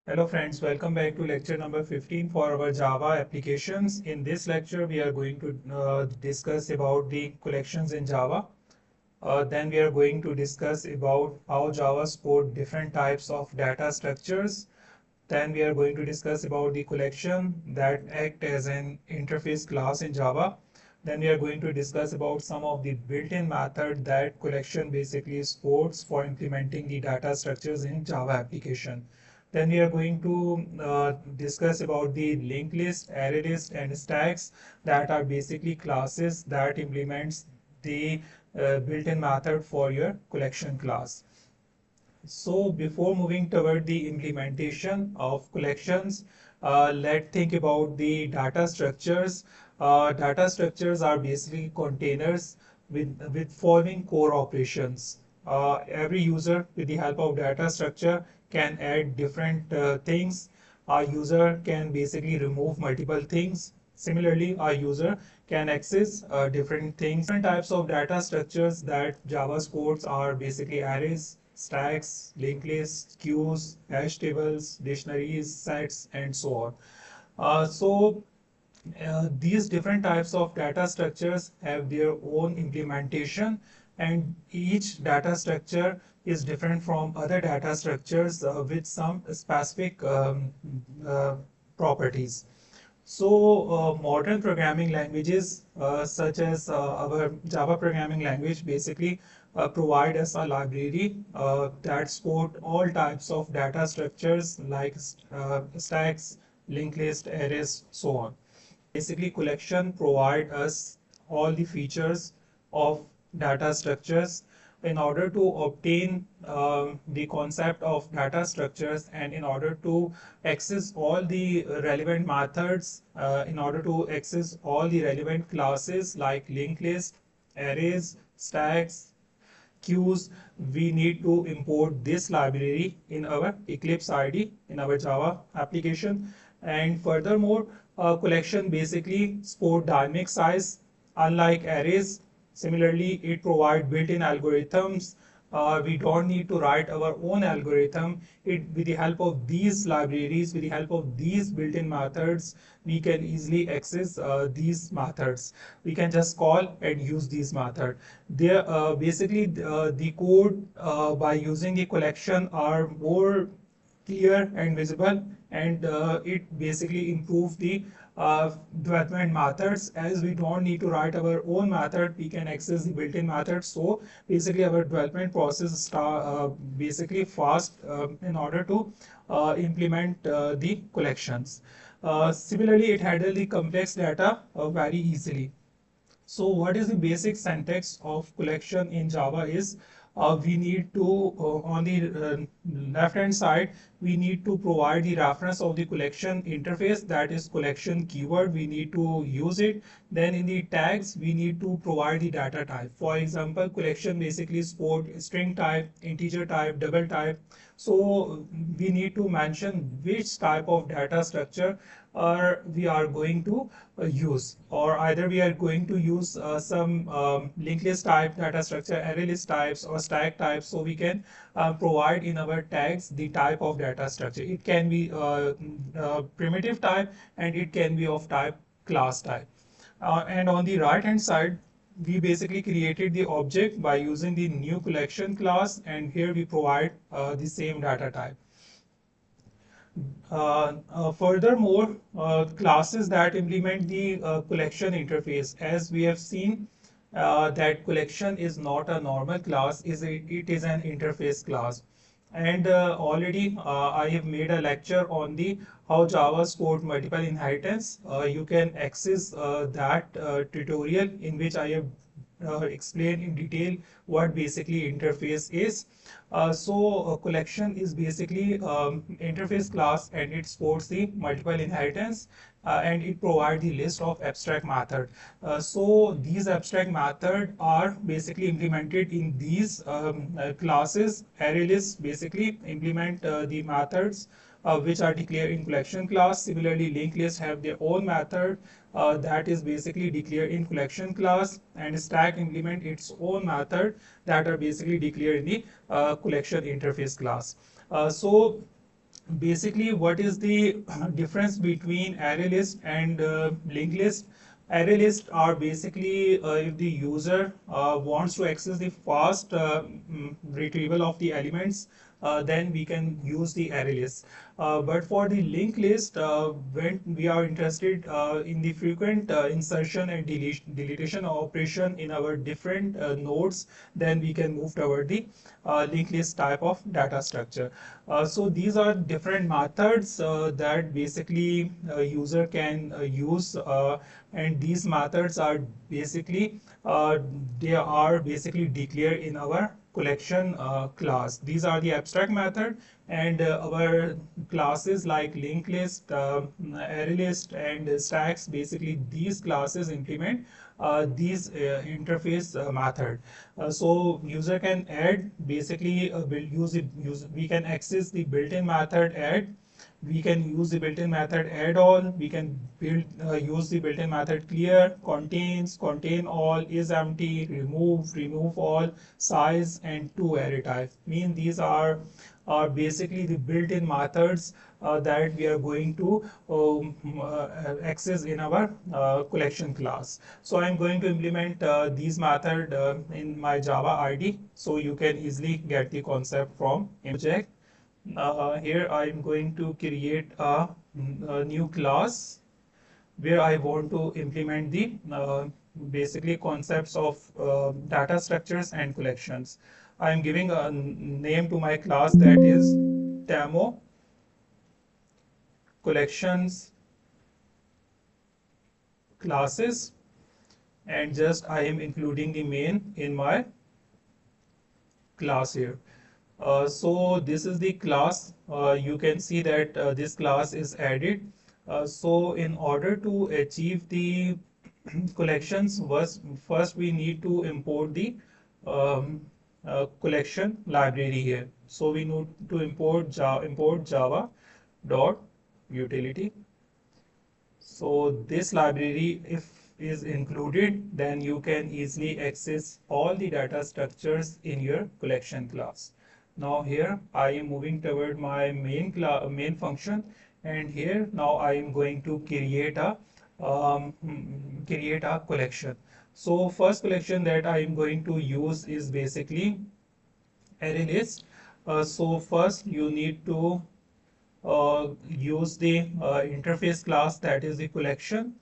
Hello friends, welcome back to lecture number 15 for our Java applications. In this lecture, we are going to discuss about the collections in Java. Then we are going to discuss about how Java support different types of data structures. Then we are going to discuss about the collection that act as an interface class in Java. Then we are going to discuss about some of the built-in method that collection basically supports for implementing the data structures in Java application. Then we are going to discuss about the linked list, array list, and stacks that are basically classes that implements the built-in method for your collection class. So before moving toward the implementation of collections, let's think about the data structures. Data structures are basically containers with following core operations. Every user with the help of data structure can add different things. Our user can basically remove multiple things. Similarly, our user can access different things. Different types of data structures that Java supports are basically arrays, stacks, linked lists, queues, hash tables, dictionaries, sets, and so on. These different types of data structures have their own implementation, and each data structure is different from other data structures with some specific properties. Modern programming languages such as our Java programming language basically provide us a library that support all types of data structures like stacks, linked list, arrays, so on. Basically, collection provide us all the features of data structures. In order to obtain the concept of data structures and in order to access all the relevant methods, in order to access all the relevant classes like linked list, arrays, stacks, queues, we need to import this library in our Eclipse IDE in our Java application. And furthermore, collection basically support dynamic size, unlike arrays. Similarly, it provides built-in algorithms. We don't need to write our own algorithm. With the help of these libraries, with the help of these built-in methods, we can easily access these methods. We can just call and use these methods. Basically, the code by using the collection are more clear and visible, and it basically improves the development methods. As we don't need to write our own method, we can access the built-in method. So basically our development process start basically fast in order to implement the collections. Similarly, it handles the complex data very easily. So what is the basic syntax of collection in Java is we need to, on the left hand side, we need to provide the reference of the collection interface, that is collection keyword. We need to use it. Then in the tags, we need to provide the data type. For example, collection basically support string type, integer type, double type. So we need to mention which type of data structure we are going to use, or either we are going to use some linked list type data structure, array list types, or stack types. So we can provide in our tags the type of data structure. It can be primitive type, and it can be of type class type. And on the right hand side, we basically created the object by using the new collection class, and here we provide the same data type. Furthermore, classes that implement the collection interface, as we have seen that collection is not a normal class, it is an interface class. And already I have made a lecture on the how Java support multiple inheritance. You can access that tutorial in which I have explained in detail what basically interface is. Collection is basically interface class, and it supports the multiple inheritance, and it provides the list of abstract method. So these abstract method are basically implemented in these classes. Array lists basically implement the methods which are declared in collection class. Similarly, linked lists have their own method that is basically declared in collection class, and stack implement its own method that are basically declared in the collection interface class. basically, what is the difference between array list and linked list? Array lists are basically if the user wants to access the fast retrieval of the elements, then we can use the array list. But for the linked list, when we are interested in the frequent insertion and deletion operation in our different nodes, then we can move toward the linked list type of data structure. So these are different methods that basically user can use, and these methods are basically they are basically declared in our collection class. These are the abstract method, and our classes like linked list, array list, and stacks. Basically, these classes implement these interface method. So user can add basically we can access the built-in method add. We can use the built-in method add all. We can use the built-in method clear, contains, contain all, is empty, remove all, size, and to array type. Mean these are basically the built-in methods that we are going to access in our collection class. So I'm going to implement these method in my Java ID, so you can easily get the concept from project. Here I'm going to create a new class where I want to implement the basically concepts of data structures and collections. I'm giving a name to my class, that is demo collections classes, and just I am including the main in my class here. So this is the class. You can see that this class is added. So in order to achieve the collections, first we need to import the um, collection library here. So we need to import Java dot utility. So this library, if is included, then you can easily access all the data structures in your collection class. Now here I am moving toward my main function, and here now I am going to create a collection. So first collection that I am going to use is basically array list. So first you need to use the interface class, that is the collection.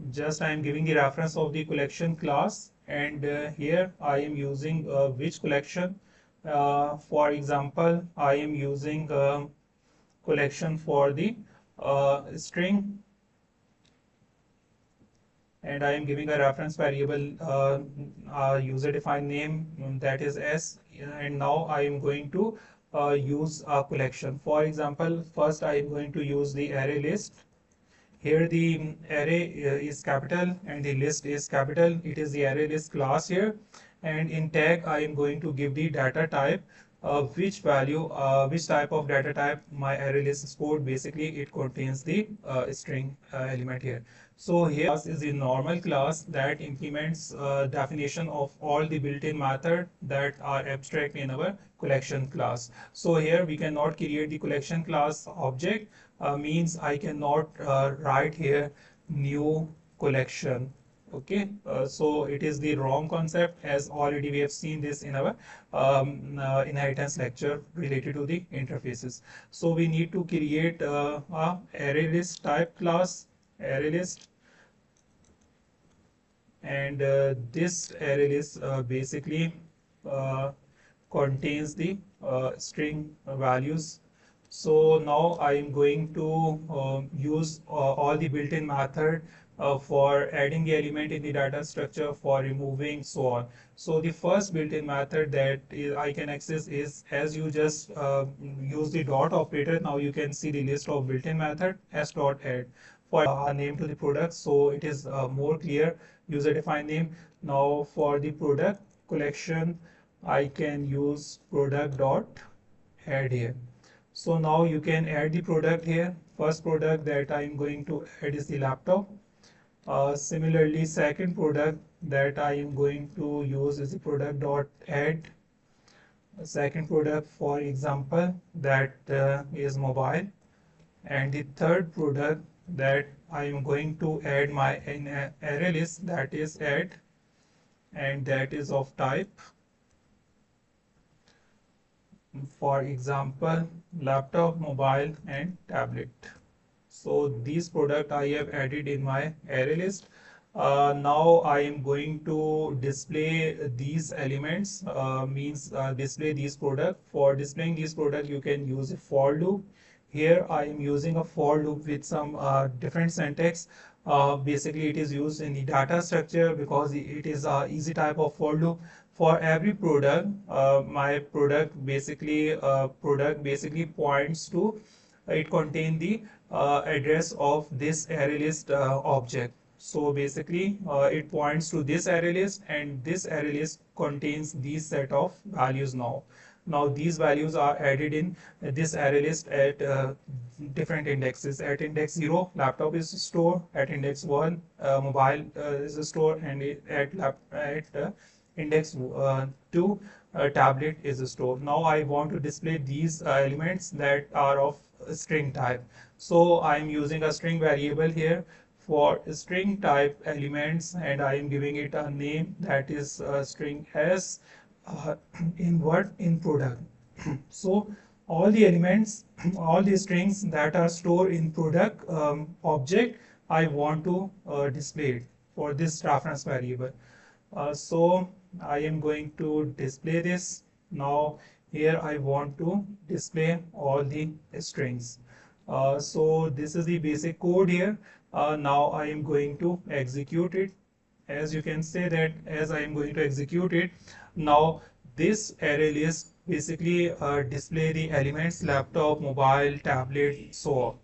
Just I am giving the reference of the collection class, and here I am using which collection. For example, I am using collection for the string, and I am giving a reference variable user defined name, that is s, and now I am going to use a collection. For example, first I am going to use the array list. Here the array is capital and the list is capital. It is the array list class here. And in tag, I am going to give the data type, which type of data type my array list stored. Basically, it contains the string element here. So here class is a normal class that implements definition of all the built-in method that are abstract in our collection class. So here we cannot create the collection class object, means I cannot write here new collection. Okay, so it is the wrong concept, as already we have seen this in our inheritance lecture related to the interfaces. So we need to create a array list type class, array list, and this array list basically uh, contains the string values. So now I am going to use all the built-in method for adding the element in the data structure, for removing, so on. So the first built-in method that I can access is, as you just use the dot operator, now you can see the list of built-in method s dot add for a name to the product. So it is more clear, user defined name. Now for the product collection, I can use product dot add here. So now you can add the product here. First product that I am going to add is the laptop. Similarly, second product that I am going to use is the product dot add second product, for example, that is mobile, and the third product that I am going to add my in array list, that is add, and that is of type, for example, laptop, mobile, and tablet. So these product I have added in my array list. Now I am going to display these elements, means display these product. For displaying these product, you can use a for loop. Here I am using a for loop with some different syntax. Basically, it is used in the data structure because it is a easy type of for loop. For every product, my product basically points to, it contain the address of this array list object. So basically, it points to this array list, and this array list contains these set of values now. Now these values are added in this array list at different indexes. At index 0, laptop is stored. At index 1, mobile is stored, and at index 2, tablet is stored. Now I want to display these elements that are of string type. So I'm using a string variable here for string type elements, and I am giving it a name that is string s uh, in what, in product. So all the elements, all the strings that are stored in product object, I want to display it for this reference variable. So I am going to display this. Now here I want to display all the strings. So this is the basic code here. Now I am going to execute it. As you can say that as I am going to execute it, now this array list basically display the elements laptop, mobile, tablet, so on.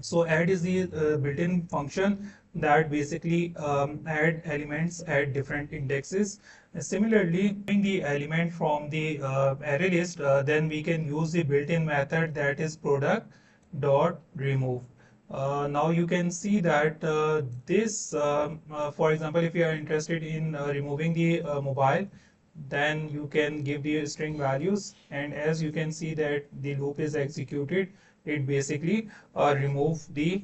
So add is the built-in function that basically add elements at different indexes. Similarly, the element from the array list, then we can use the built-in method that is product dot remove. Now you can see that for example, if you are interested in removing the mobile, then you can give the string values, and as you can see that the loop is executed, it basically remove the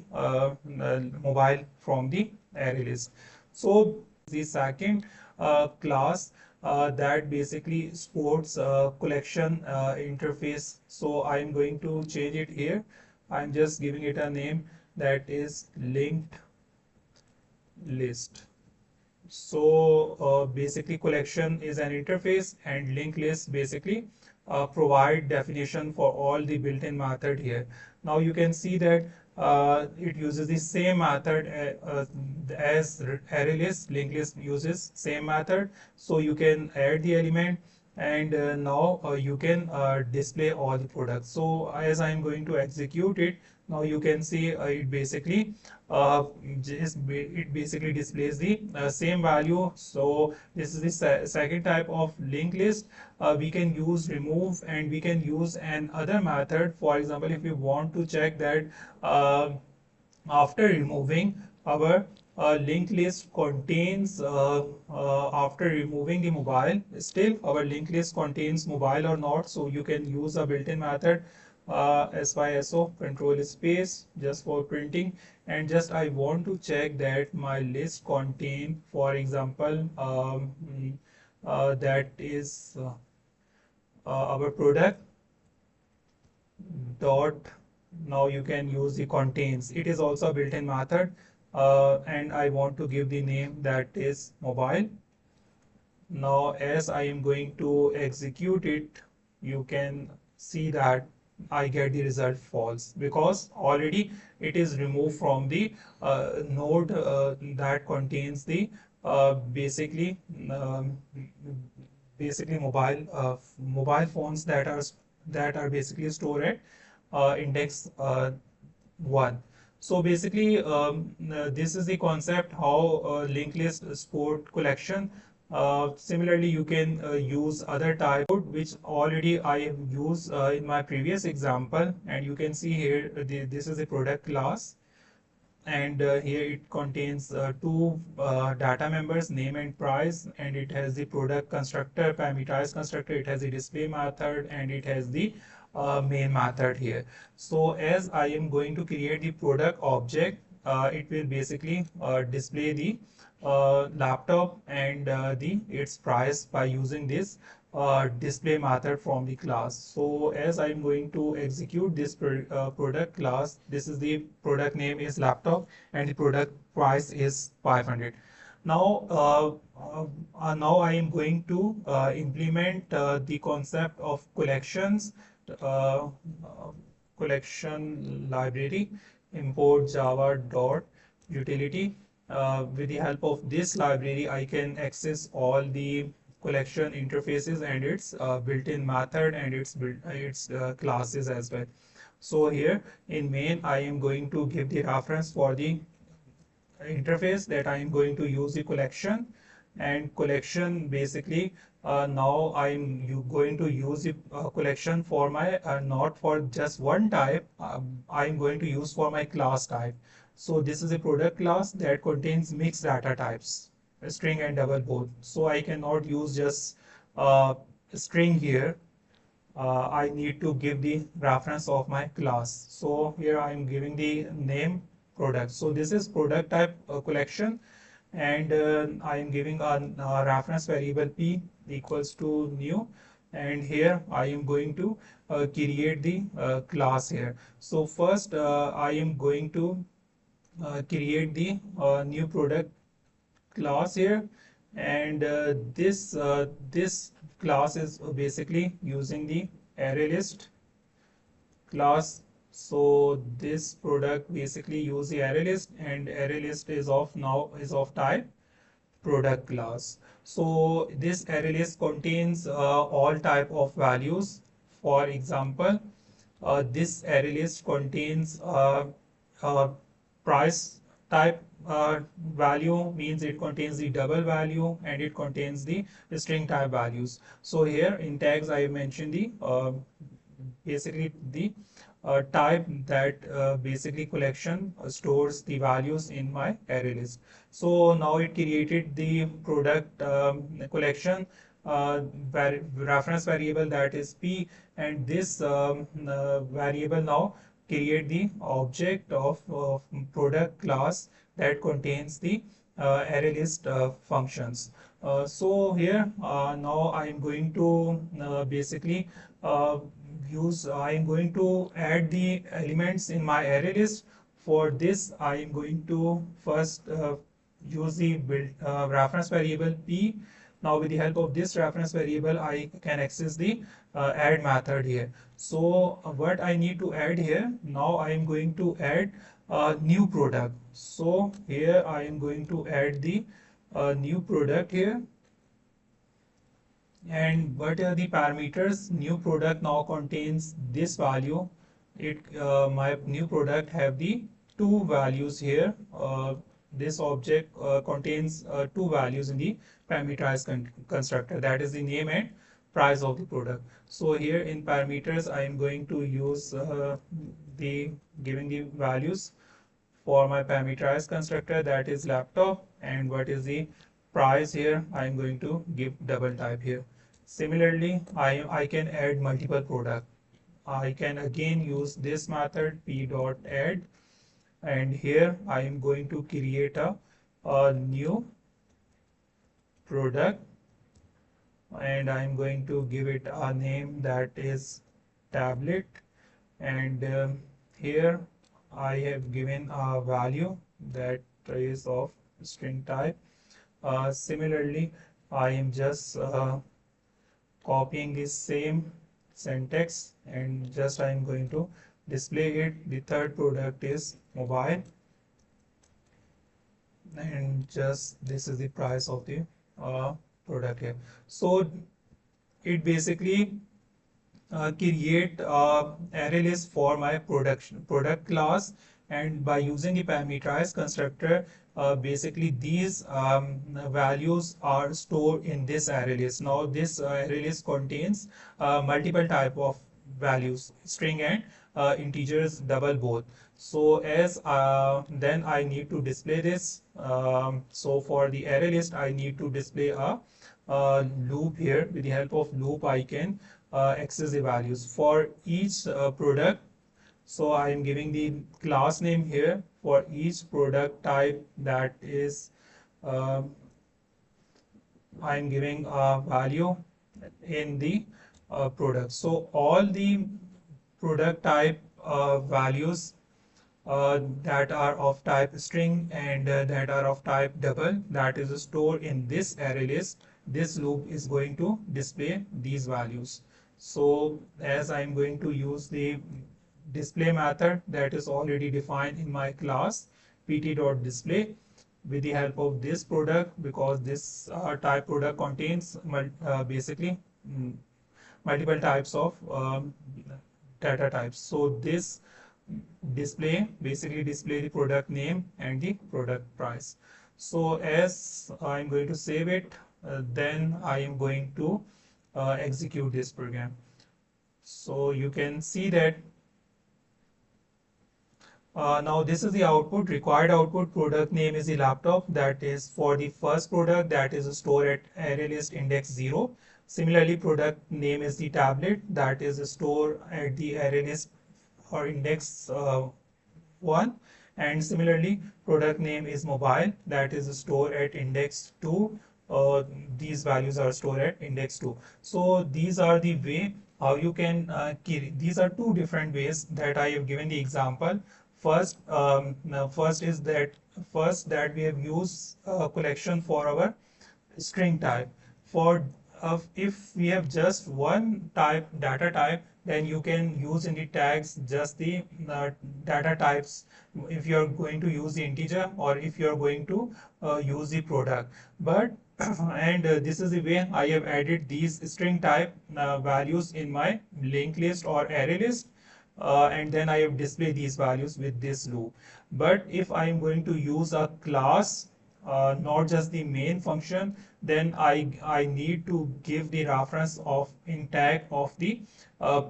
mobile from the array list. So the second class that basically supports collection interface. So I'm going to change it here. I'm just giving it a name that is linked list. So basically collection is an interface, and linked list basically provide definition for all the built-in method here. Now you can see that it uses the same method as array list. Linked list uses same method. So you can add the element, and now you can display all the products. So as I am going to execute it, now you can see it basically displays the same value. So this is the second type of linked list. We can use remove, and we can use an other method. For example, if you want to check that after removing our linked list contains after removing the mobile, still our linked list contains mobile or not, so you can use a built-in method SYSO control space just for printing, and just I want to check that my list contain, for example, that is our product dot. Now you can use the contains, it is also a built-in method, and I want to give the name that is mobile. Now as I am going to execute it, you can see that I get the result false, because already it is removed from the node that contains the um, basically mobile phones that are basically stored at index 1. So basically, this is the concept how linked list support collection. Similarly, you can use other type which already I have used in my previous example, and you can see here this is a product class. and here it contains two data members, name and price, and it has the product constructor, parameterized constructor, it has the display method, and it has the main method here. So as I am going to create the product object, it will basically display the laptop and the its price by using this display method from the class. So as I'm going to execute this product class, this is the product name is laptop and the product price is 500. Now, now I am going to implement the concept of collections, uh, collection library, import java dot utility. With the help of this library, I can access all the collection interfaces and its built-in method and its classes as well. So here in main, I am going to give the reference for the interface that I am going to use the collection, and collection basically now going to use the collection for my not for just one type. I'm going to use for my class type. So this is a product class that contains mixed data types, a string and double both. So I cannot use just string here. I need to give the reference of my class. So here I am giving the name product. So this is product type collection, and I am giving a reference variable p equals to new, and here I am going to create the class here. So first I am going to create the new product class here, and this class is basically using the Arraylist class. So this product basically use the Arraylist, and Arraylist is of now is of type product class. So this Arraylist contains all type of values. For example, this Arraylist contains uh, price type value, means it contains the double value, and it contains the string type values. So here in tags I mentioned the basically the type that basically collection stores the values in my array list. So now it created the product collection reference variable, that is p, and this variable now create the object of product class that contains the array list functions. So here now I am going to basically I am going to add the elements in my array list. For this, I am going to first use the build reference variable p. Now, with the help of this reference variable, I can access the add method here. So, what I need to add here, now I am going to add a new product. So, here I am going to add the new product here. And what are the parameters? New product now contains this value. My new product have the two values here. This object contains two values in the parameterized constructor, that is the name and price of the product. So here in parameters I am going to use the giving the values for my parameterized constructor, that is laptop, and what is the price here, I'm going to give double type here. Similarly, I can add multiple product. I can again use this method p.add, and here I am going to create a new product, and I'm going to give it a name that is tablet, and here I have given a value that is of string type. Similarly, I am just copying this same syntax, and just I am going to display it. The third product is mobile, and just this is the price of the product here. So it basically create array list for my product class, and by using the parameterized constructor, basically these values are stored in this array list. Now this array list contains multiple type of values, string and integers double both. So as then I need to display this. So for the array list, I need to display a loop here. With the help of loop, I can access the values for each product. So I am giving the class name here for each product type, that is uh, I am giving a value in the product. So all the product type values that are of type string and that are of type double, that is stored in this array list. This loop is going to display these values. So as I'm going to use the display method that is already defined in my class pt.display, with the help of this product, because this type product contains basically multiple types of data types. So this display basically display the product name and the product price. So as I'm going to save it, then I am going to execute this program. So you can see that now this is the output, required output. Product name is the laptop, that is for the first product, that is stored at array list index 0. Similarly, product name is the tablet, that is stored at the array list or index 1. And similarly, product name is mobile, that is stored at index 2. These values are stored at index 2. So these are the way how you can these are two different ways that I have given the example. First, now first is that we have used a collection for our string type. For if we have just one type data type, then you can use in the tags just the data types, if you are going to use the integer or if you are going to use the product. But and this is the way I have added these string type values in my linked list or array list, and then I have displayed these values with this loop. But if I am going to use a class, not just the main function, then I need to give the reference of in tag of the uh,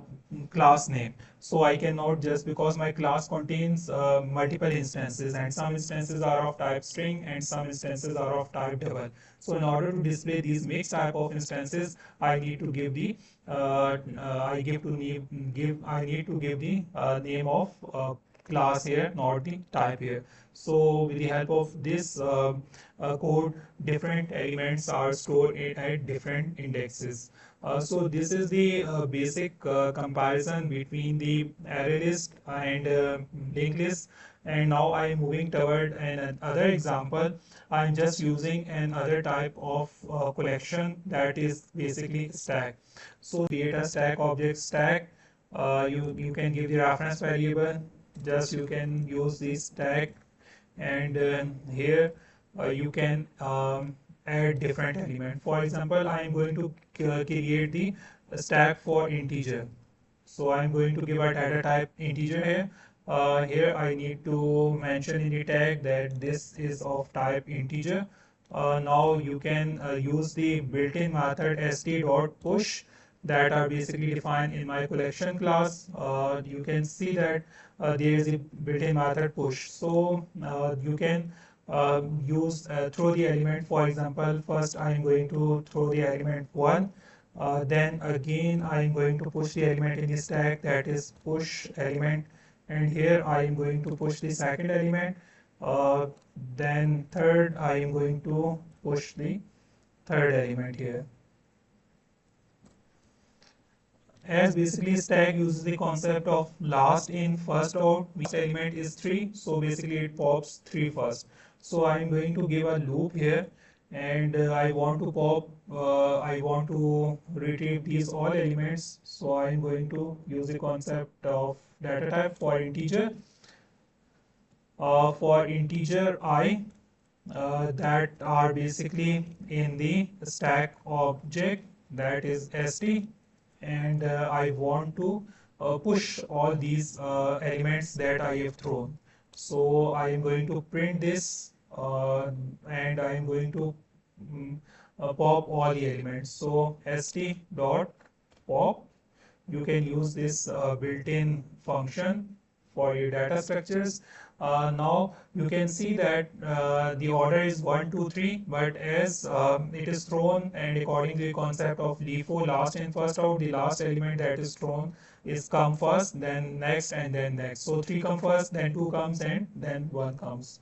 class name. So I cannot, just because my class contains multiple instances, and some instances are of type string and some instances are of type double. So in order to display these mixed type of instances, I need to give the I need to give the name of class here, not the type here. So with the help of this code, different elements are stored at different indexes. So this is the basic comparison between the array list and linked list. And now I am moving toward another example. I'm just using another type of collection, that is basically stack. So create a stack object stack. You can give the reference variable. Just you can use the stack, and here you can add different element. For example, I am going to create the stack for integer. So I'm going to give a data type integer here. Here I need to mention in the tag that this is of type integer. Now you can use the built-in method st.push that are basically defined in my collection class. You can see that there is a built-in method push. So you can use throw the element. For example, first I am going to throw the element 1. Then again I am going to push the element in the stack, that is push element, and here I am going to push the second element. Then third I am going to push the third element here. As basically stack uses the concept of last in first out, each element is 3, so basically it pops 3 first. So I'm going to give a loop here, and I want to I want to retrieve these all elements. So I'm going to use the concept of data type for integer. For integer I, that are basically in the stack object, that is st, and I want to push all these elements that I have thrown. So I am going to print this, and I am going to pop all the elements. So st dot pop you can use this built-in function for your data structures. Now you can see that the order is 1, 2, 3, but as it is thrown and according to the concept of LIFO, last in first out, the last element that is thrown is come first, then next, and then next. So 3 come first, then 2 comes, and then 1 comes.